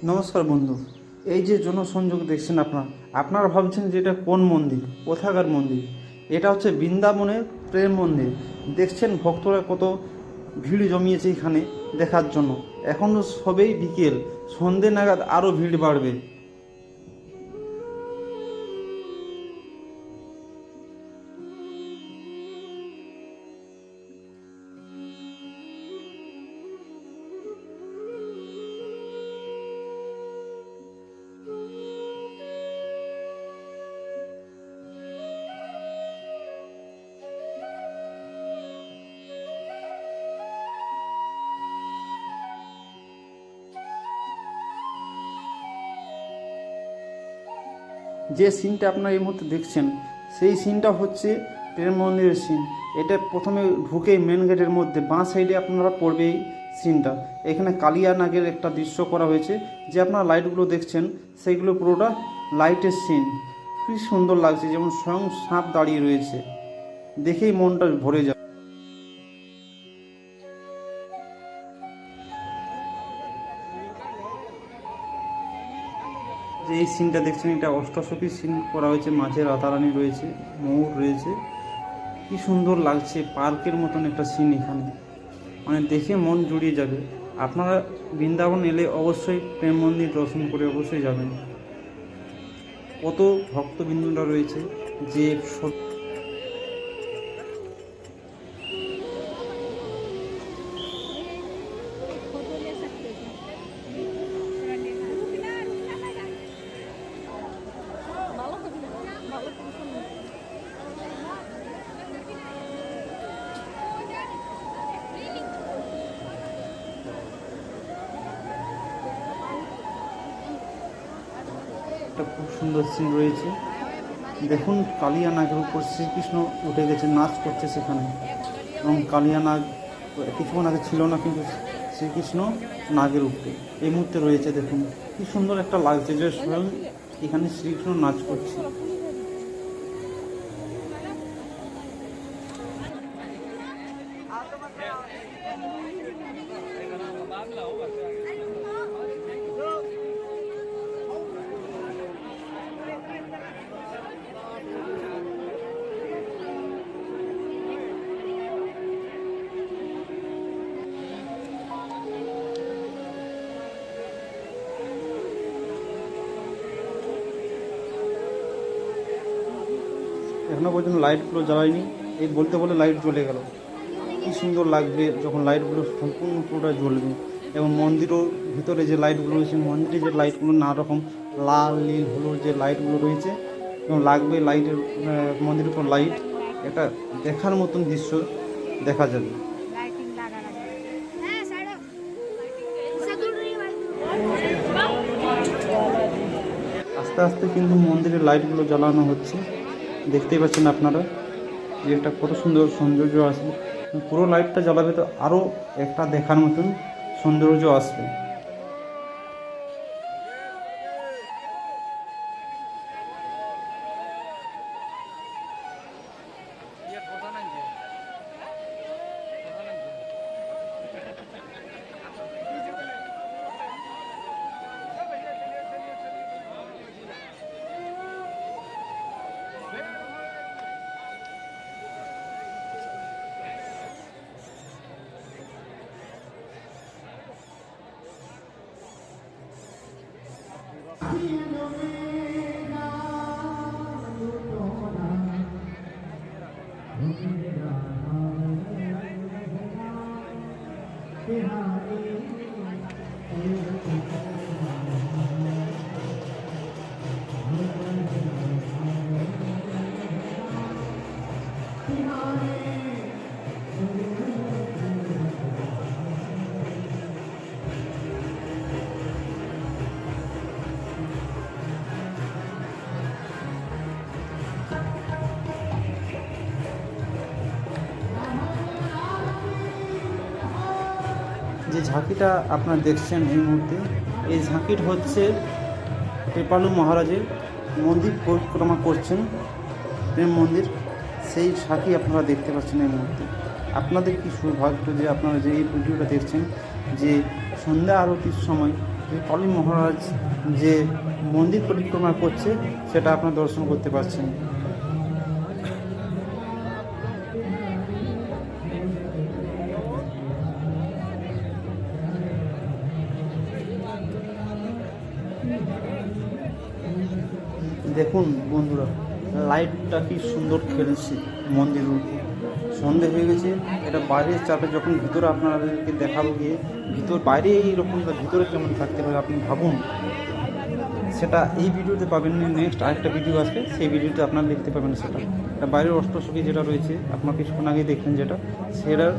নমস্কার বন্ধু। এই যে জনসংযোগ দেখছেন আপনারা ভাবছেন যে এটা কোন মন্দির, কোথাকার মন্দির। এটা হচ্ছে বৃন্দাবনের প্রেম মন্দির। দেখছেন ভক্তরা কত ভিড় জমিয়েছে এখানে দেখার জন্য। এখনও সবেই বিকেল, সন্ধে নাগাদ আরও ভিড় বাড়বে। যে সিনটা আপনারা এই মুহূর্তে দেখছেন সেই সিনটা হচ্ছে প্রেম মন্দিরের সিন। এটা প্রথমে ঢুকেই মেন গেটের মধ্যে বাঁ সাইডে আপনারা পড়বে এই সিনটা। এখানে কালিয়া নাগের একটা দৃশ্য করা হয়েছে। যে আপনারা লাইটগুলো দেখছেন সেইগুলো পুরোটা লাইটের সিন। খুবই সুন্দর লাগছে, যেমন স্বয়ং সাপ দাঁড়িয়ে রয়েছে, দেখেই মনটা ভরে যায়। যে এই সিনটা দেখছেন এটা অষ্টসখী সিন করা হয়েছে। মাঝে রাধারানী রয়েছে, ময়ূর রয়েছে, কি সুন্দর লাগছে। পার্কের মতন একটা সিন এখানে, মানে দেখে মন জুড়িয়ে যাবে। আপনারা বৃন্দাবন এলে অবশ্যই প্রেম মন্দির দর্শন করে অবশ্যই যাবেন। কত ভক্তবৃন্দরা রয়েছে যে একটা খুব সুন্দর সিন রয়েছে। দেখুন কালিয়া নাগের উপর শ্রীকৃষ্ণ উঠে গেছে, নাচ করছে সেখানে। এবং কালিয়া নাগ কিছুক্ষণ আগে ছিল না, কিন্তু শ্রীকৃষ্ণ নাগের উপরে এই মুহূর্তে রয়েছে। দেখুন কি সুন্দর একটা লাগছে যে স্বয়ং এখানে শ্রীকৃষ্ণ নাচ করছে। এখনও পর্যন্ত লাইটগুলো জ্বালায়নি, এই বলতে বলে লাইট জ্বলে গেল। কী সুন্দর লাগবে যখন লাইটগুলো সম্পূর্ণ পুরোটা জ্বলবে। এবং মন্দিরও ভিতরে যে লাইটগুলো রয়েছে, মন্দিরে যে লাইটগুলো নানা রকম লাল নীল হলুদ যে লাইটগুলো রয়েছে এবং লাগবে লাইটের মন্দিরের উপর লাইট, এটা দেখার মতন দৃশ্য দেখা যাবে। আস্তে আস্তে কিন্তু মন্দিরের লাইটগুলো জ্বালানো হচ্ছে, দেখতেই পাচ্ছেন আপনারা যে একটা কত সুন্দর সৌন্দর্য আছে। পুরো লাইটটা জ্বালাবে তো আরও একটা দেখার মতন সৌন্দর্য আসবে। যে ঝাঁকিটা আপনারা দেখছেন এই মুহূর্তে, এই ঝাঁকিটা হচ্ছে কৃপালু মহারাজের মন্দির পরিক্রমা করছেন প্রেম মন্দির, সেই ঝাঁকি আপনারা দেখতে পাচ্ছেন এই মুহূর্তে। আপনাদের কি সৌভাগ্য যে আপনারা যে এই ভিডিওটা দেখছেন, যে সন্ধ্যা আরতির সময় কৃপালী মহারাজ যে মন্দির পরিক্রমা করছে সেটা আপনারা দর্শন করতে পারছেন। দেখুন বন্ধুরা, লাইটটা কি সুন্দর খেলছে মন্দিরের উপর। সন্ধে হয়ে গেছে, এটা বাইরের চাপে যখন ভিতরে আপনাদেরকে দেখাবো গিয়ে ভিতর বাইরে এইরকম, ভিতরে কেমন থাকতে পারে আপনি ভাবুন। সেটা এই ভিডিওতে পাবেন না, নেক্সট আরেকটা ভিডিও আসবে, সেই ভিডিওতে আপনারা দেখতে পাবেন। সেটা এটা বাইরের অষ্টসখী যেটা রয়েছে আপনার কিছুক্ষণ আগেই দেখলেন, যেটা সেটার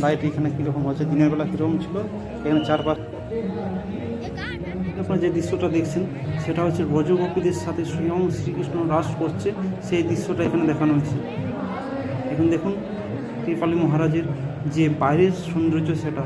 লাইট এখানে কীরকম হচ্ছে, দিনের বেলা কীরকম ছিল, এখানে চারপাশ। আপনারা যে দৃশ্যটা দেখছেন সেটা হচ্ছে ব্রজগোপীদের সাথে স্বয়ং শ্রীকৃষ্ণ রাস করছে, সেই দৃশ্যটা এখানে দেখানো হয়েছে। এখন দেখুন কৃপালী মহারাজের যে বাইরের সৌন্দর্য সেটা